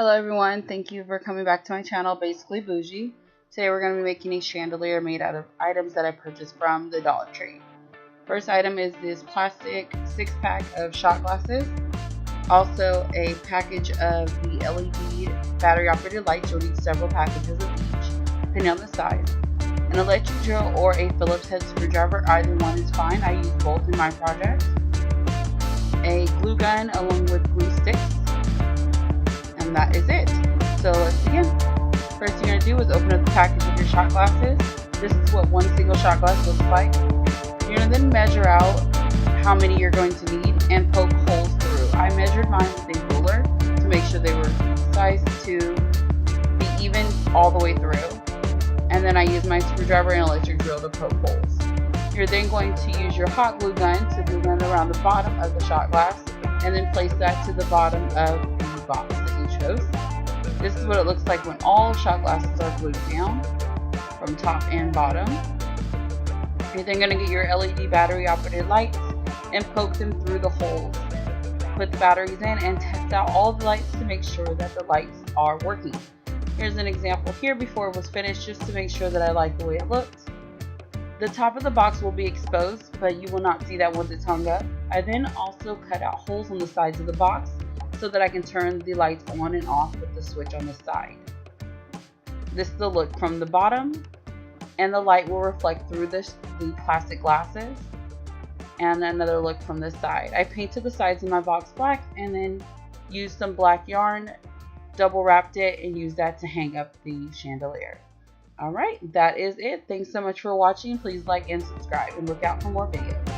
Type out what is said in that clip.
Hello everyone, thank you for coming back to my channel, Basically Bougie. Today we're going to be making a chandelier made out of items that I purchased from the Dollar Tree. First item is this plastic 6-pack of shot glasses. Also a package of the LED battery operated lights. You'll need several packages of each, depending on the size. An electric drill or a Phillips head screwdriver, either one is fine. I use both in my project. A glue gun along with glue sticks. And that is it. So let's begin. First thing you're going to do is open up the package of your shot glasses. This is what one single shot glass looks like. You're going to then measure out how many you're going to need and poke holes through. I measured mine with a ruler to make sure they were sized to be even all the way through. And then I use my screwdriver and electric drill to poke holes. You're then going to use your hot glue gun to glue gun around the bottom of the shot glass and then place that to the bottom of the box that you chose. This is what it looks like when all shot glasses are glued down from top and bottom. You're then going to get your LED battery operated lights and poke them through the holes. Put the batteries in and test out all the lights to make sure that the lights are working. Here's an example here before it was finished, just to make sure that I like the way it looked. The top of the box will be exposed, but you will not see that once it's hung up. I then also cut out holes on the sides of the box so that I can turn the lights on and off with the switch on the side. This is the look from the bottom, and the light will reflect through the plastic glasses. And another look from this side. I painted the sides of my box black and then used some black yarn, double wrapped it, and used that to hang up the chandelier. Alright, that is it. Thanks so much for watching. Please like and subscribe and look out for more videos.